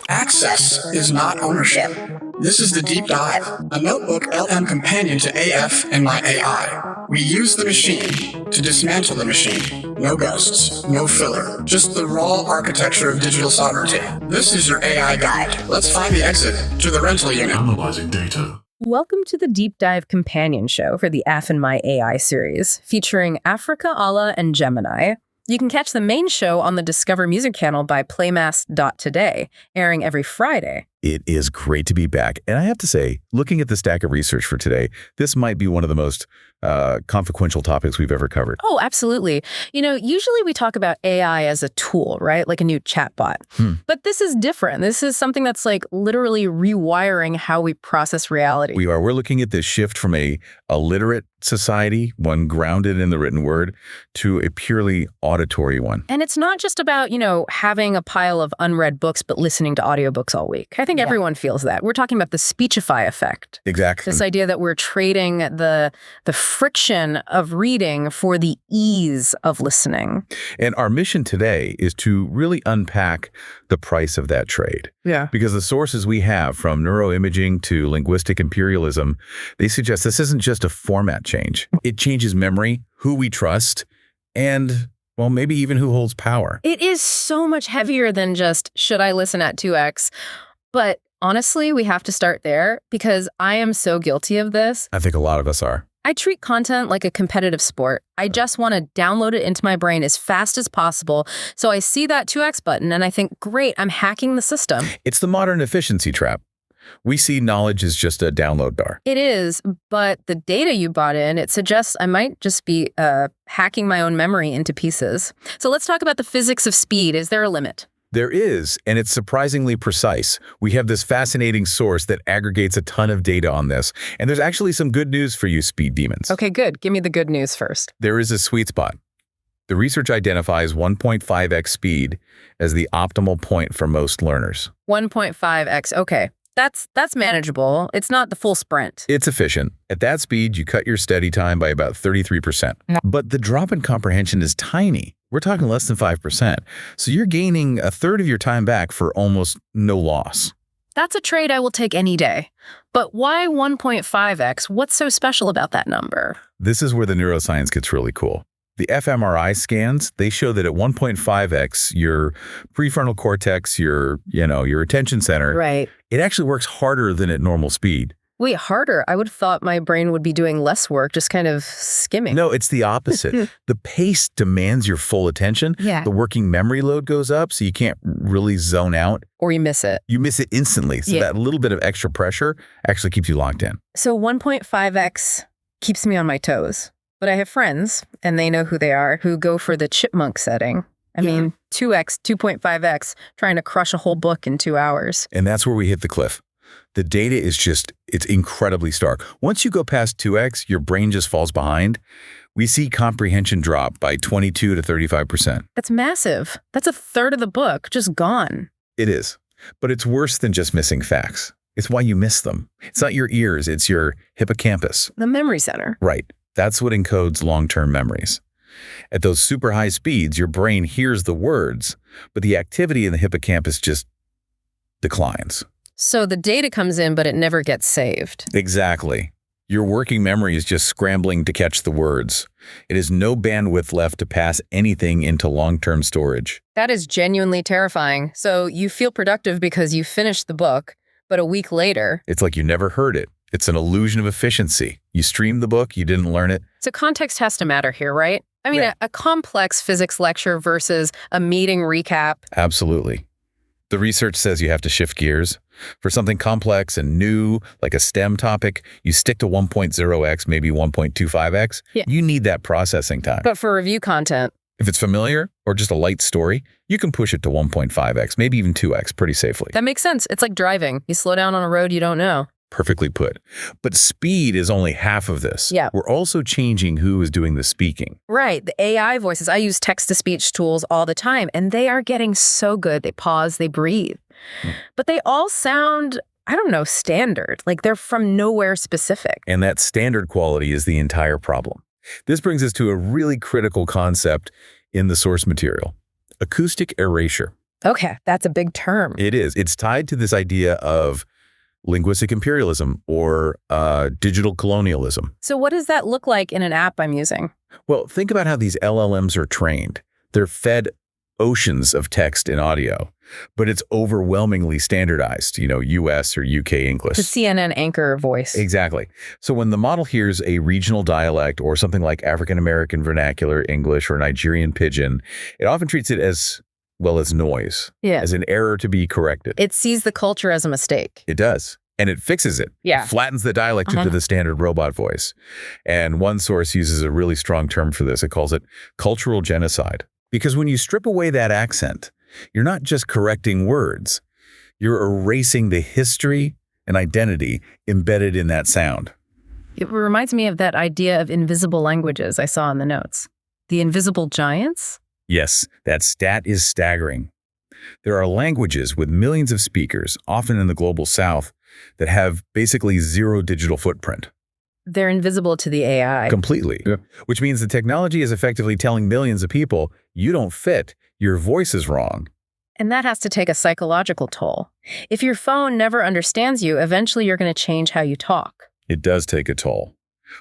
Access is not ownership. This is the Deep Dive, a notebook LM companion to AF and my AI. We use the machine to dismantle the machine. No ghosts, no filler, just the raw architecture of digital sovereignty. This is your AI guide. Let's find the exit to the rental unit. Analyzing data. Welcome to the Deep Dive companion show for the AF and My AI series, featuring Africa, Allah and Gemini. You can catch the main show on the Discover Music channel by playmass.today, airing every Friday. It is great to be back. And I have to say, looking at the stack of research for today, this might be one of the most consequential topics we've ever covered. Oh, absolutely. You know, usually we talk about AI as a tool, right? Like a new chatbot. But this is different. This is something that's like literally rewiring how we process reality. We're looking at this shift from a literate society, one grounded in the written word, to a purely auditory one. And it's not just about, having a pile of unread books but listening to audiobooks all week. I think everyone feels that. We're talking about the Speechify Effect. Exactly. This idea that we're trading the friction of reading for the ease of listening. And our mission today is to really unpack the price of that trade. Yeah. Because the sources we have, from neuroimaging to linguistic imperialism, they suggest this isn't just a format change. It changes memory, who we trust, and, well, maybe even who holds power. It is so much heavier than just, should I listen at 2x? But honestly, we have to start there because I am so guilty of this. I think a lot of us are. I treat content like a competitive sport. I just want to download it into my brain as fast as possible. So I see that 2x button and I think, great, I'm hacking the system. It's the modern efficiency trap. We see knowledge as just a download bar. It is, but the data you brought in, it suggests I might just be hacking my own memory into pieces. So let's talk about the physics of speed. Is there a limit? There is, and it's surprisingly precise. We have this fascinating source that aggregates a ton of data on this. And there's actually some good news for you speed demons. Okay, good. Give me the good news first. There is a sweet spot. The research identifies 1.5x speed as the optimal point for most learners. 1.5x, okay. That's manageable. It's not the full sprint. It's efficient. At that speed, you cut your study time by about 33%. But the drop in comprehension is tiny. We're talking less than 5%. So you're gaining a third of your time back for almost no loss. That's a trade I will take any day. But why 1.5x? What's so special about that number? This is where the neuroscience gets really cool. The fMRI scans, they show that at 1.5x, your prefrontal cortex, your attention center, right, it actually works harder than at normal speed. Wait, harder? I would have thought my brain would be doing less work, just kind of skimming. No, it's the opposite. The pace demands your full attention. Yeah. The working memory load goes up, so you can't really zone out. Or you miss it. You miss it instantly. So that little bit of extra pressure actually keeps you locked in. So 1.5x keeps me on my toes. But I have friends, and they know who they are, who go for the chipmunk setting. I mean, 2x, 2.5x, trying to crush a whole book in 2 hours. And that's where we hit the cliff. The data is it's incredibly stark. Once you go past 2x, your brain just falls behind. We see comprehension drop by 22 to 35%. That's massive. That's a third of the book just gone. It is. But it's worse than just missing facts. It's why you miss them. It's not your ears, it's your hippocampus. The memory center. Right. That's what encodes long-term memories. At those super high speeds, your brain hears the words, but the activity in the hippocampus just declines. So the data comes in, but it never gets saved. Exactly. Your working memory is just scrambling to catch the words. It has no bandwidth left to pass anything into long-term storage. That is genuinely terrifying. So you feel productive because you finished the book, but a week later... It's like you never heard it. It's an illusion of efficiency. You streamed the book, you didn't learn it. So context has to matter here, right? I mean, a complex physics lecture versus a meeting recap. Absolutely. The research says you have to shift gears. For something complex and new, like a STEM topic, you stick to 1.0x, maybe 1.25x. Yeah. You need that processing time. But for review content, if it's familiar or just a light story, you can push it to 1.5x, maybe even 2x pretty safely. that makes sense. It's like driving. You slow down on a road you don't know. Perfectly put. But speed is only half of this. Yeah. We're also changing who is doing the speaking. Right. The AI voices. I use text-to-speech tools all the time, and they are getting so good. They pause, they breathe. But they all sound, I don't know, standard. Like they're from nowhere specific. And that standard quality is the entire problem. This brings us to a really critical concept in the source material: acoustic erasure. Okay, that's a big term. It is. It's tied to this idea of linguistic imperialism or digital colonialism. So what does that look like in an app I'm using? Well, think about how these LLMs are trained. They're fed oceans of text and audio, but it's overwhelmingly standardized, US or UK English. The CNN anchor voice. Exactly. So when the model hears a regional dialect or something like African American vernacular English or Nigerian pidgin, it often treats it as noise, as an error to be corrected. It sees the culture as a mistake. It does. And it fixes it. Yeah. Flattens the dialect into the standard robot voice. And one source uses a really strong term for this. It calls it cultural genocide. Because when you strip away that accent, you're not just correcting words. You're erasing the history and identity embedded in that sound. It reminds me of that idea of invisible languages I saw in the notes. The invisible giants? Yes, that stat is staggering. There are languages with millions of speakers, often in the global south, that have basically zero digital footprint. They're invisible to the AI. Completely. Yeah. Which means the technology is effectively telling millions of people, you don't fit, your voice is wrong. And that has to take a psychological toll. If your phone never understands you, eventually you're going to change how you talk. It does take a toll.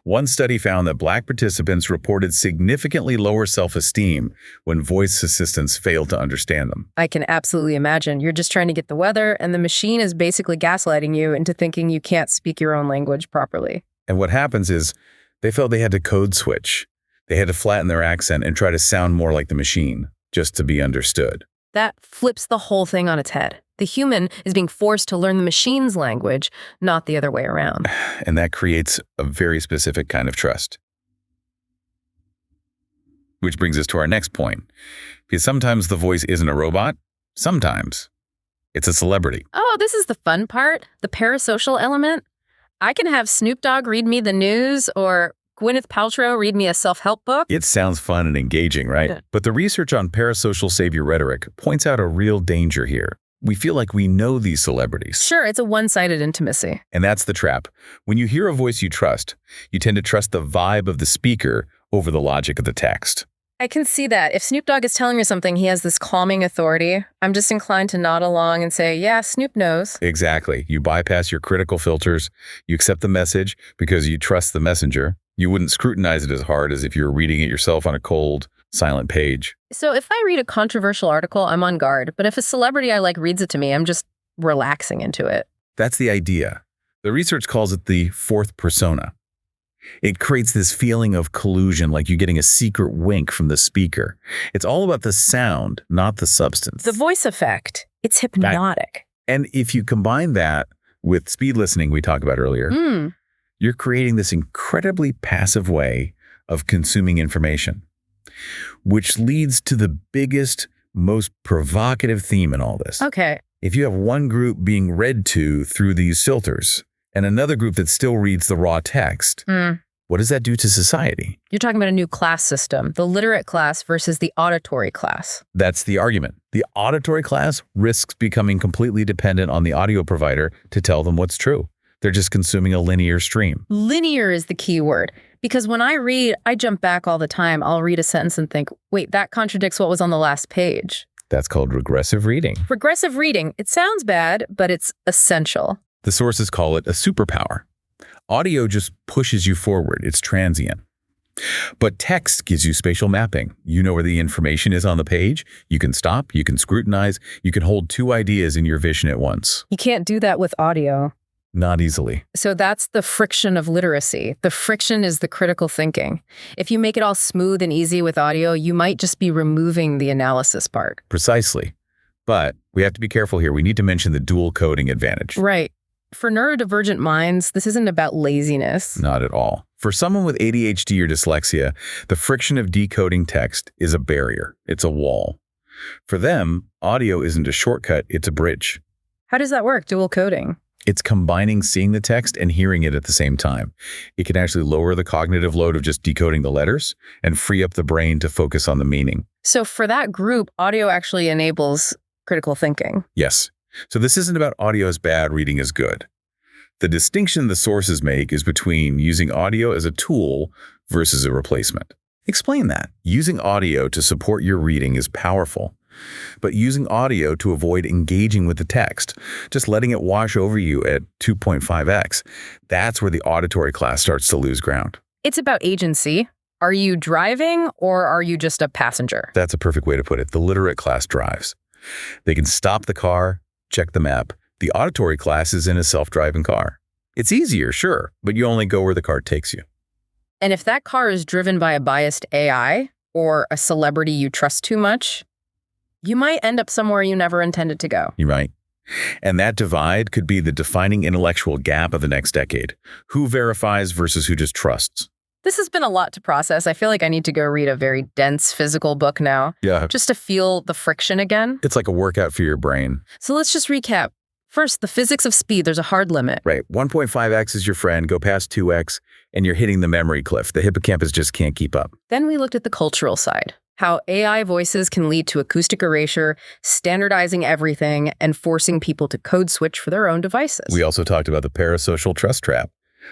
One study found that Black participants reported significantly lower self-esteem when voice assistants failed to understand them. I can absolutely imagine. You're just trying to get the weather, and the machine is basically gaslighting you into thinking you can't speak your own language properly. And what happens is they felt they had to code switch. They had to flatten their accent and try to sound more like the machine just to be understood. That flips the whole thing on its head. The human is being forced to learn the machine's language, not the other way around. And that creates a very specific kind of trust. Which brings us to our next point. Because sometimes the voice isn't a robot. Sometimes it's a celebrity. Oh, this is the fun part, the parasocial element. I can have Snoop Dogg read me the news or Gwyneth Paltrow read me a self-help book. It sounds fun and engaging, right? Yeah. But the research on parasocial savior rhetoric points out a real danger here. We feel like we know these celebrities. Sure, it's a one-sided intimacy. And that's the trap. When you hear a voice you trust, you tend to trust the vibe of the speaker over the logic of the text. I can see that. If Snoop Dogg is telling me something, he has this calming authority. I'm just inclined to nod along and say, yeah, Snoop knows. Exactly. You bypass your critical filters. You accept the message because you trust the messenger. You wouldn't scrutinize it as hard as if you were reading it yourself on a cold, silent page. So if I read a controversial article, I'm on guard. But if a celebrity I like reads it to me, I'm just relaxing into it. That's the idea. The research calls it the fourth persona. It creates this feeling of collusion, like you're getting a secret wink from the speaker. It's all about the sound, not the substance. The voice effect, it's hypnotic. And if you combine that with speed listening we talked about earlier, you're creating this incredibly passive way of consuming information, which leads to the biggest, most provocative theme in all this. Okay. If you have one group being read to through these filters and another group that still reads the raw text, what does that do to society? You're talking about a new class system, the literate class versus the auditory class. That's the argument. The auditory class risks becoming completely dependent on the audio provider to tell them what's true. They're just consuming a linear stream. Linear is the key word. Because when I read, I jump back all the time. I'll read a sentence and think, wait, that contradicts what was on the last page. That's called regressive reading. Regressive reading. It sounds bad, but it's essential. The sources call it a superpower. Audio just pushes you forward. It's transient. But text gives you spatial mapping. You know where the information is on the page. You can stop, you can scrutinize, you can hold two ideas in your vision at once. You can't do that with audio. Not easily. So that's the friction of literacy. The friction is the critical thinking. If you make it all smooth and easy with audio, you might just be removing the analysis part. Precisely. But we have to be careful here. We need to mention the dual coding advantage. Right. For neurodivergent minds, this isn't about laziness. Not at all. For someone with ADHD or dyslexia, the friction of decoding text is a barrier. It's a wall. For them, audio isn't a shortcut, it's a bridge. How does that work, dual coding? It's combining seeing the text and hearing it at the same time. It can actually lower the cognitive load of just decoding the letters and free up the brain to focus on the meaning. So for that group, audio actually enables critical thinking. Yes. So this isn't about audio is bad, reading is good. The distinction the sources make is between using audio as a tool versus a replacement. Explain that. Using audio to support your reading is powerful, but using audio to avoid engaging with the text, just letting it wash over you at 2.5x, that's where the auditory class starts to lose ground. It's about agency. Are you driving or are you just a passenger? That's a perfect way to put it. The literate class drives. They can stop the car, check the map. The auditory class is in a self-driving car. It's easier, sure, but you only go where the car takes you. And if that car is driven by a biased AI or a celebrity you trust too much, you might end up somewhere you never intended to go. You're right. And that divide could be the defining intellectual gap of the next decade. Who verifies versus who just trusts? This has been a lot to process. I feel like I need to go read a very dense physical book now. Yeah. Just to feel the friction again. It's like a workout for your brain. So let's just recap. First, the physics of speed, there's a hard limit. Right. 1.5x is your friend. Go past 2x, and you're hitting the memory cliff. The hippocampus just can't keep up. Then we looked at the cultural side. How AI voices can lead to acoustic erasure, standardizing everything, and forcing people to code switch for their own devices. We also talked about the parasocial trust trap,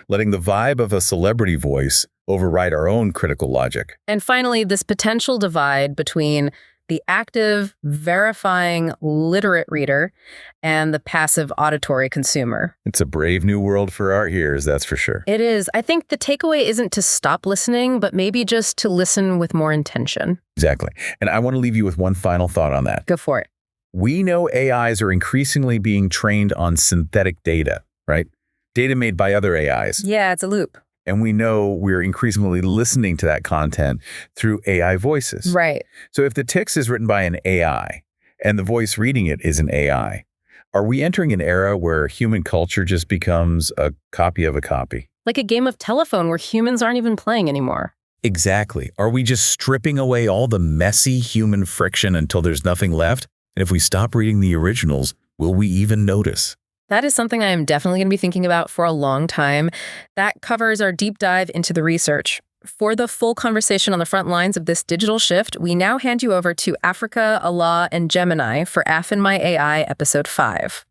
letting the vibe of a celebrity voice override our own critical logic. And finally, this potential divide between the active, verifying, literate reader and the passive auditory consumer. It's a brave new world for our ears, that's for sure. It is. I think the takeaway isn't to stop listening, but maybe just to listen with more intention. Exactly. And I want to leave you with one final thought on that. Go for it. We know AIs are increasingly being trained on synthetic data, right? Data made by other AIs. Yeah, it's a loop. And we know we're increasingly listening to that content through AI voices. Right. So if the text is written by an AI and the voice reading it is an AI, are we entering an era where human culture just becomes a copy of a copy? Like a game of telephone where humans aren't even playing anymore. Exactly. Are we just stripping away all the messy human friction until there's nothing left? And if we stop reading the originals, will we even notice? That is something I am definitely going to be thinking about for a long time. That covers our deep dive into the research. For the full conversation on the front lines of this digital shift, we now hand you over to Africa, Allah, and Gemini for AF and My AI, Episode 5.